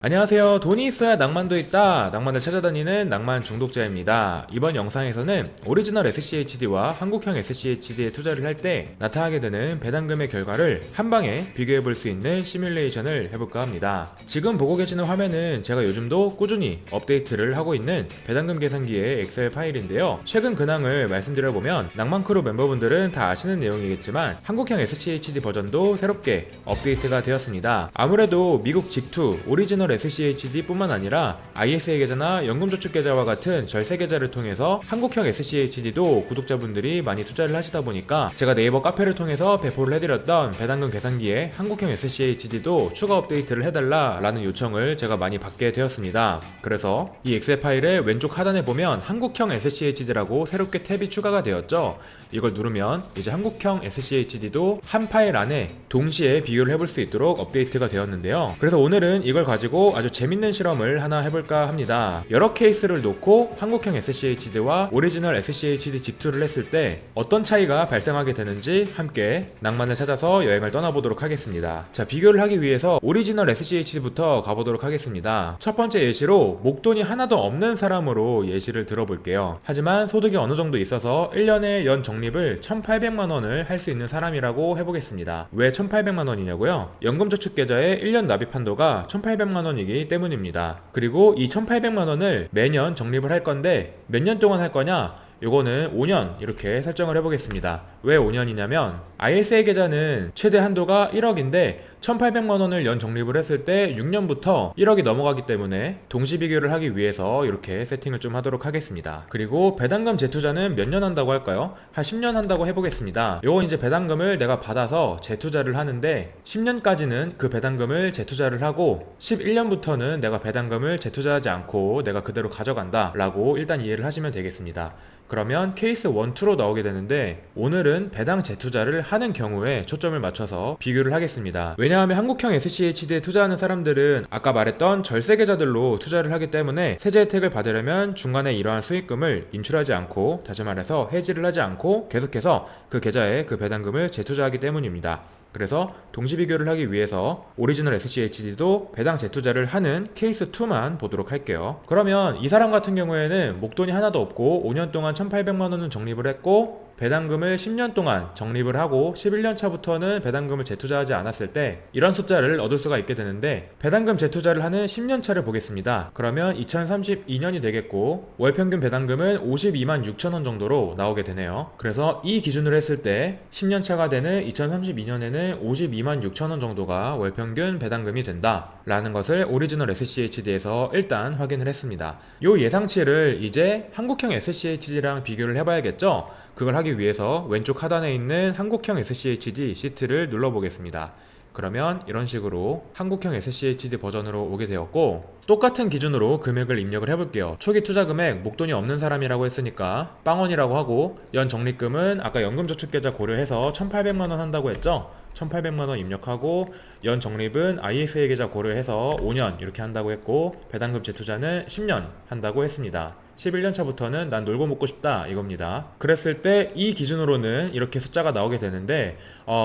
안녕하세요. 돈이 있어야 낭만도 있다. 낭만을 찾아다니는 낭만 중독자입니다. 이번 영상에서는 오리지널 SCHD와 한국형 SCHD에 투자를 할 때 나타나게 되는 배당금의 결과를 한방에 비교해 볼 수 있는 시뮬레이션을 해볼까 합니다. 지금 보고 계시는 화면은 제가 요즘도 꾸준히 업데이트를 하고 있는 배당금 계산기의 엑셀 파일인데요. 최근 근황을 말씀드려보면 낭만크루 멤버분들은 다 아시는 내용이겠지만 한국형 SCHD 버전도 새롭게 업데이트가 되었습니다. 아무래도 미국 직투 오리지널 SCHD 뿐만 아니라 ISA 계좌나 연금저축계좌와 같은 절세 계좌를 통해서 한국형 SCHD도 구독자분들이 많이 투자를 하시다 보니까 제가 네이버 카페를 통해서 배포를 해드렸던 배당금 계산기에 한국형 SCHD도 추가 업데이트를 해달라 라는 요청을 제가 많이 받게 되었습니다. 그래서 이 엑셀 파일의 왼쪽 하단에 보면 한국형 SCHD라고 새롭게 탭이 추가가 되었죠. 이걸 누르면 이제 한국형 SCHD도 한 파일 안에 동시에 비교를 해볼 수 있도록 업데이트가 되었는데요. 그래서 오늘은 이걸 가지고 아주 재밌는 실험을 하나 해볼까 합니다. 여러 케이스를 놓고 한국형 SCHD와 오리지널 SCHD 직투를 했을 때 어떤 차이가 발생하게 되는지 함께 낭만을 찾아서 여행을 떠나보도록 하겠습니다. 자, 비교를 하기 위해서 오리지널 SCHD부터 가보도록 하겠습니다. 첫 번째 예시로 목돈이 하나도 없는 사람으로 예시를 들어볼게요. 하지만 소득이 어느 정도 있어서 1년에 연 적립을 1,800만원을 할 수 있는 사람이라고 해보겠습니다. 왜 1,800만원이냐고요? 연금저축계좌의 1년 납입 한도가 1,800만원이기 때문입니다. 그리고 이 1,800만원을 매년 적립을 할 건데 몇 년 동안 할 거냐? 요거는 5년 이렇게 설정을 해보겠습니다. 왜 5년이냐면 ISA 계좌는 최대 한도가 1억인데 1,800만원을 연 적립을 했을 때 6년부터 1억이 넘어가기 때문에 동시 비교를 하기 위해서 이렇게 세팅을 좀 하도록 하겠습니다. 그리고 배당금 재투자는 몇 년 한다고 할까요? 한 10년 한다고 해보겠습니다. 요건 이제 배당금을 내가 받아서 재투자를 하는데 10년까지는 그 배당금을 재투자를 하고 11년부터는 내가 배당금을 재투자하지 않고 내가 그대로 가져간다 라고 일단 이해를 하시면 되겠습니다. 그러면 케이스 1, 2로 나오게 되는데 오늘은 배당 재투자를 하는 경우에 초점을 맞춰서 비교를 하겠습니다. 왜냐하면 한국형 SCHD에 투자하는 사람들은 아까 말했던 절세 계좌들로 투자를 하기 때문에 세제 혜택을 받으려면 중간에 이러한 수익금을 인출하지 않고, 다시 말해서 해지를 하지 않고 계속해서 그 계좌에 그 배당금을 재투자하기 때문입니다. 그래서 동시 비교를 하기 위해서 오리지널 SCHD도 배당 재투자를 하는 케이스 2만 보도록 할게요. 그러면 이 사람 같은 경우에는 목돈이 하나도 없고 5년 동안 1,800만원은 적립을 했고 배당금을 10년 동안 적립을 하고 11년 차부터는 배당금을 재투자하지 않았을 때 이런 숫자를 얻을 수가 있게 되는데, 배당금 재투자를 하는 10년 차를 보겠습니다. 그러면 2032년이 되겠고 월평균 배당금은 52만 6천원 정도로 나오게 되네요. 그래서 이 기준으로 했을 때 10년 차가 되는 2032년에는 52만 6천원 정도가 월평균 배당금이 된다 라는 것을 오리지널 SCHD에서 일단 확인을 했습니다. 이 예상치를 이제 한국형 SCHD랑 비교를 해봐야겠죠? 그걸 하기 위해서 왼쪽 하단에 있는 한국형 SCHD 시트를 눌러보겠습니다. 그러면 이런 식으로 한국형 SCHD 버전으로 오게 되었고, 똑같은 기준으로 금액을 입력을 해볼게요. 초기 투자 금액 목돈이 없는 사람이라고 했으니까 빵원이라고 하고, 연 적립금은 아까 연금저축계좌 고려해서 1,800만원 한다고 했죠? 1,800만원 입력하고, 연 적립은 ISA 계좌 고려해서 5년 이렇게 한다고 했고, 배당금 재투자는 10년 한다고 했습니다. 11년 차부터는 난 놀고 먹고 싶다 이겁니다. 그랬을 때 이 기준으로는 이렇게 숫자가 나오게 되는데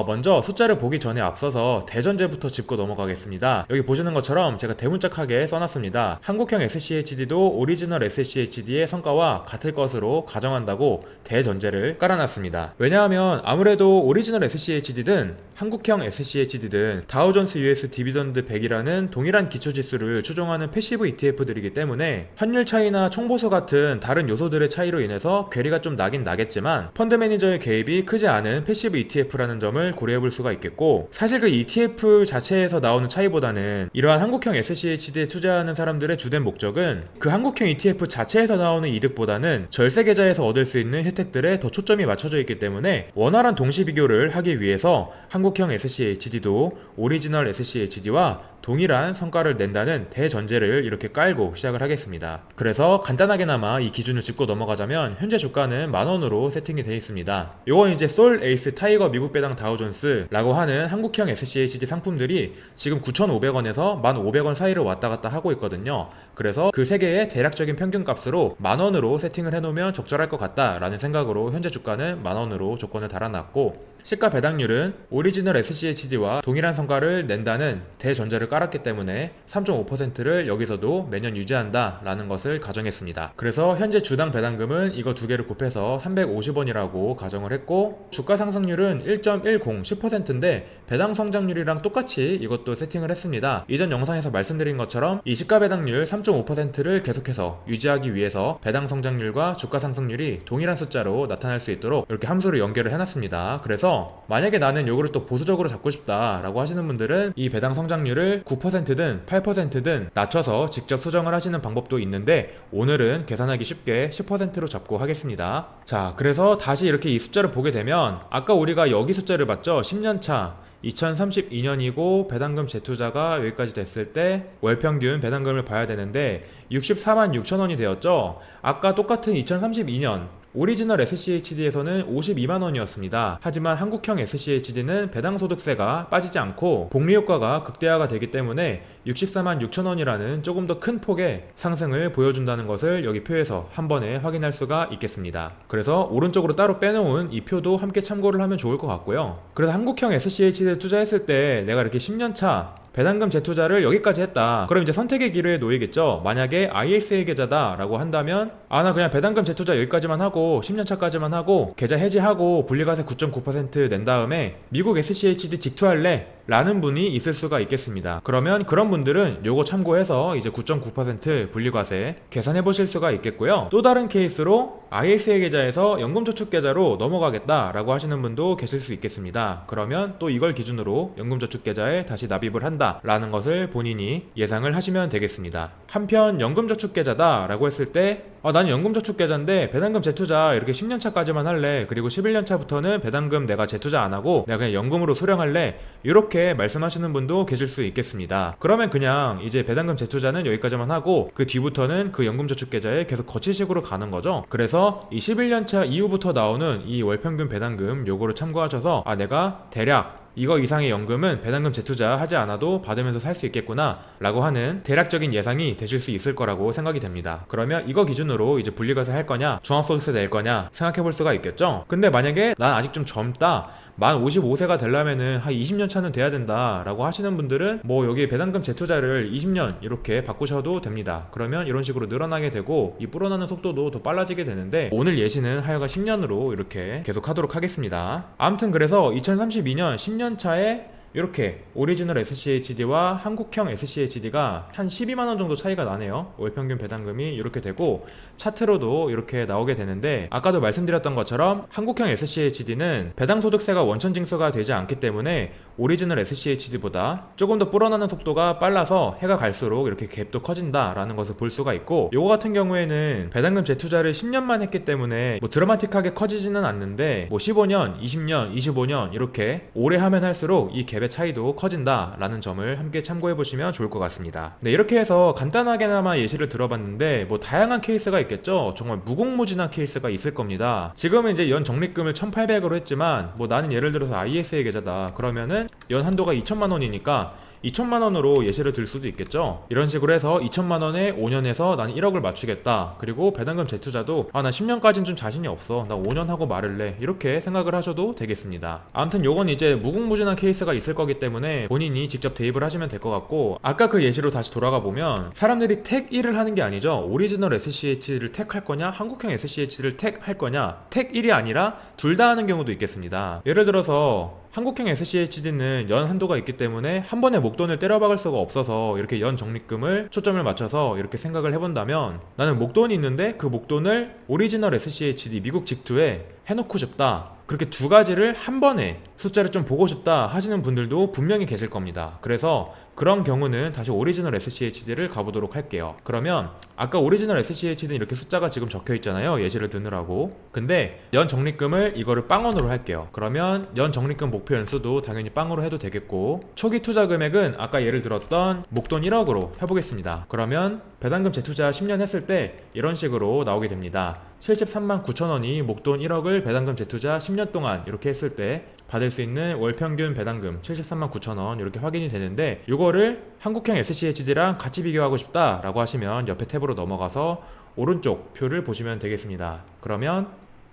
먼저 숫자를 보기 전에 앞서서 대전제부터 짚고 넘어가겠습니다. 여기 보시는 것처럼 제가 대문짝하게 써놨습니다. 한국형 SCHD도 오리지널 SCHD의 성과와 같을 것으로 가정한다고 대전제를 깔아놨습니다. 왜냐하면 아무래도 오리지널 SCHD든 한국형 SCHD든 다우존스 US 디비던드 100이라는 동일한 기초지수를 추종하는 패시브 ETF들이기 때문에 환율 차이나 총보수 같은 다른 요소들의 차이로 인해서 괴리가 좀 나긴 나겠지만 펀드 매니저의 개입이 크지 않은 패시브 ETF라는 점을 고려해볼 수가 있겠고, 사실 그 ETF 자체에서 나오는 차이보다는 이러한 한국형 SCHD에 투자하는 사람들의 주된 목적은 그 한국형 ETF 자체에서 나오는 이득보다는 절세 계좌에서 얻을 수 있는 혜택들에 더 초점이 맞춰져 있기 때문에 원활한 동시 비교를 하기 위해서 한국형 SCHD도 오리지널 SCHD와 동일한 성과를 낸다는 대전제를 이렇게 깔고 시작을 하겠습니다. 그래서 간단하게나마 간단하게나마 이 기준을 짚고 넘어가자면 현재 주가는 만원으로 세팅이 되어 있습니다. 요건 이제 솔, 에이스, 타이거, 미국 배당, 다우존스라고 하는 한국형 SCHD 상품들이 지금 9,500원에서 1,500원 사이를 왔다 갔다 하고 있거든요. 그래서 그 세 개의 대략적인 평균값으로 만원으로 세팅을 해놓으면 적절할 것 같다라는 생각으로 현재 주가는 만원으로 조건을 달아놨고, 시가 배당률은 오리지널 SCHD와 동일한 성과를 낸다는 대전제를 깔았기 때문에 3.5%를 여기서도 매년 유지한다 라는 것을 가정했습니다. 그래서 현재 주당 배당금은 이거 두 개를 곱해서 350원이라고 가정을 했고, 주가 상승률은 1.10, 10%인데 배당 성장률이랑 똑같이 이것도 세팅을 했습니다. 이전 영상에서 말씀드린 것처럼 이 시가 배당률 3.5%를 계속해서 유지하기 위해서 배당 성장률과 주가 상승률이 동일한 숫자로 나타날 수 있도록 이렇게 함수를 연결을 해놨습니다. 그래서 만약에 나는 요거를 또 보수적으로 잡고 싶다 라고 하시는 분들은 이 배당 성장률을 9%든 8%든 낮춰서 직접 수정을 하시는 방법도 있는데, 오늘은 계산하기 쉽게 10%로 잡고 하겠습니다. 자, 그래서 다시 이렇게 이 숫자를 보게 되면 아까 우리가 여기 숫자를 봤죠? 10년차 2032년이고 배당금 재투자가 여기까지 됐을 때 월평균 배당금을 봐야 되는데 64만 6천원이 되었죠. 아까 똑같은 2032년 오리지널 SCHD에서는 52만원이었습니다. 하지만 한국형 SCHD는 배당소득세가 빠지지 않고 복리효과가 극대화가 되기 때문에 64만 6천원이라는 조금 더 큰 폭의 상승을 보여준다는 것을 여기 표에서 한 번에 확인할 수가 있겠습니다. 그래서 오른쪽으로 따로 빼놓은 이 표도 함께 참고를 하면 좋을 것 같고요. 그래서 한국형 SCHD에 투자했을 때 내가 이렇게 10년차 배당금 재투자를 여기까지 했다. 그럼 이제 선택의 기로에 놓이겠죠. 만약에 ISA 계좌다 라고 한다면 나 그냥 배당금 재투자 여기까지만 하고 10년차까지만 하고 계좌 해지하고 분리과세 9.9% 낸 다음에 미국 SCHD 직투할래 라는 분이 있을 수가 있겠습니다. 그러면 그런 분들은 요거 참고해서 이제 9.9% 분리과세 계산해 보실 수가 있겠고요. 또 다른 케이스로 ISA 계좌에서 연금저축 계좌로 넘어가겠다 라고 하시는 분도 계실 수 있겠습니다. 그러면 또 이걸 기준으로 연금저축 계좌에 다시 납입을 한다 라는 것을 본인이 예상을 하시면 되겠습니다. 한편 연금저축 계좌다 라고 했을 때 나는 연금저축 계좌인데 배당금 재투자 이렇게 10년차까지만 할래, 그리고 11년차부터는 배당금 내가 재투자 안하고 내가 그냥 연금으로 수령할래, 이렇게 말씀하시는 분도 계실 수 있겠습니다. 그러면 그냥 이제 배당금 재투자는 여기까지만 하고 그 뒤부터는 그 연금저축 계좌에 계속 거치식으로 가는 거죠. 그래서 이 11년차 이후부터 나오는 이 월평균 배당금 요거를 참고하셔서 내가 대략 이거 이상의 연금은 배당금 재투자 하지 않아도 받으면서 살 수 있겠구나 라고 하는 대략적인 예상이 되실 수 있을 거라고 생각이 됩니다. 그러면 이거 기준으로 이제 분리과세 할 거냐 종합소득세 낼 거냐 생각해 볼 수가 있겠죠. 근데 만약에 난 아직 좀 젊다, 만 55세가 되려면은 한 20년 차는 돼야 된다 라고 하시는 분들은 뭐 여기 배당금 재투자를 20년 이렇게 바꾸셔도 됩니다. 그러면 이런 식으로 늘어나게 되고 이 불어나는 속도도 더 빨라지게 되는데, 오늘 예시는 하여가 10년으로 이렇게 계속 하도록 하겠습니다. 아무튼 그래서 2032년 10년 차에 이렇게 오리지널 SCHD와 한국형 SCHD가 한 12만원 정도 차이가 나네요. 월평균 배당금이 이렇게 되고 차트로도 이렇게 나오게 되는데, 아까도 말씀드렸던 것처럼 한국형 SCHD는 배당소득세가 원천징수가 되지 않기 때문에 오리지널 SCHD보다 조금 더 불어나는 속도가 빨라서 해가 갈수록 이렇게 갭도 커진다라는 것을 볼 수가 있고, 요거 같은 경우에는 배당금 재투자를 10년만 했기 때문에 뭐 드라마틱하게 커지지는 않는데 뭐 15년, 20년, 25년 이렇게 오래 하면 할수록 이 갭의 차이도 커진다라는 점을 함께 참고해 보시면 좋을 것 같습니다. 네, 이렇게 해서 간단하게나마 예시를 들어봤는데 뭐 다양한 케이스가 있겠죠. 정말 무궁무진한 케이스가 있을 겁니다. 지금은 이제 연 적립금을 1,800으로 했지만 뭐 나는 예를 들어서 ISA 계좌다 그러면은 연 한도가 2천만 원이니까 2천만 원으로 예시를 들 수도 있겠죠. 이런 식으로 해서 2천만 원에 5년에서 나는 1억을 맞추겠다. 그리고 배당금 재투자도 나 10년까지는 좀 자신이 없어, 나 5년 하고 말을래, 이렇게 생각을 하셔도 되겠습니다. 아무튼 요건 이제 무궁무진한 케이스가 있을 거기 때문에 본인이 직접 대입을 하시면 될 것 같고, 아까 그 예시로 다시 돌아가 보면 사람들이 택 1을 하는 게 아니죠. 오리지널 SCH를 택 할 거냐 한국형 SCH를 택 할 거냐, 택 1이 아니라 둘 다 하는 경우도 있겠습니다. 예를 들어서 한국형 SCHD는 연 한도가 있기 때문에 한 번에 목돈을 때려박을 수가 없어서 이렇게 연 적립금을 초점을 맞춰서 이렇게 생각을 해본다면, 나는 목돈이 있는데 그 목돈을 오리지널 SCHD 미국 직투에 해놓고 싶다. 그렇게 두 가지를 한 번에 숫자를 좀 보고 싶다 하시는 분들도 분명히 계실 겁니다. 그래서 그런 경우는 다시 오리지널 SCHD를 가보도록 할게요. 그러면 아까 오리지널 SCHD는 이렇게 숫자가 지금 적혀 있잖아요. 예시를 드느라고. 근데 연 적립금을 이거를 빵원으로 할게요. 그러면 연 적립금 목표 연수도 당연히 빵으로 해도 되겠고, 초기 투자 금액은 아까 예를 들었던 목돈 1억으로 해보겠습니다. 그러면 배당금 재투자 10년 했을 때 이런 식으로 나오게 됩니다. 73만 9천 원이 목돈 1억을 배당금 재투자 10년 동안 이렇게 했을 때 받을 수 있는 월평균 배당금 73만 9천 원 이렇게 확인이 되는데, 요거를 한국형 SCHD랑 같이 비교하고 싶다 라고 하시면 옆에 탭으로 넘어가서 오른쪽 표를 보시면 되겠습니다. 그러면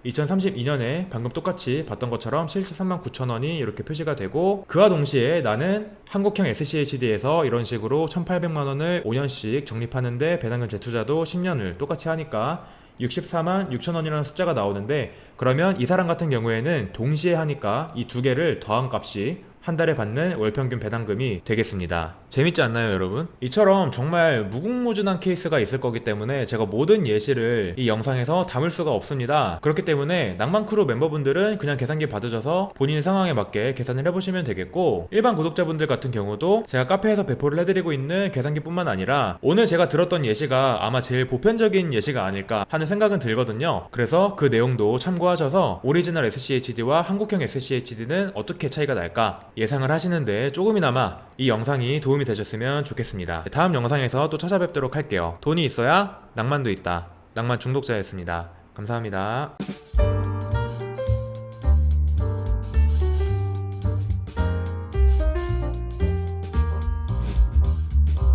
2032년에 방금 똑같이 봤던 것처럼 73만 9천 원이 이렇게 표시가 되고, 그와 동시에 나는 한국형 SCHD에서 이런 식으로 1800만 원을 5년씩 적립하는데 배당금 재투자도 10년을 똑같이 하니까 64만 6천 원이라는 숫자가 나오는데, 그러면 이 사람 같은 경우에는 동시에 하니까 이 두 개를 더한 값이 한 달에 받는 월평균 배당금이 되겠습니다. 재밌지 않나요, 여러분? 이처럼 정말 무궁무진한 케이스가 있을 거기 때문에 제가 모든 예시를 이 영상에서 담을 수가 없습니다. 그렇기 때문에 낭만크루 멤버분들은 그냥 계산기 받으셔서 본인 상황에 맞게 계산을 해보시면 되겠고, 일반 구독자분들 같은 경우도 제가 카페에서 배포를 해드리고 있는 계산기뿐만 아니라 오늘 제가 들었던 예시가 아마 제일 보편적인 예시가 아닐까 하는 생각은 들거든요. 그래서 그 내용도 참고하셔서 오리지널 SCHD와 한국형 SCHD는 어떻게 차이가 날까 예상을 하시는데 조금이나마 이 영상이 도움이 되셨으면 좋겠습니다. 다음 영상에서 또 찾아뵙도록 할게요. 돈이 있어야 낭만도 있다. 낭만 중독자였습니다. 감사합니다.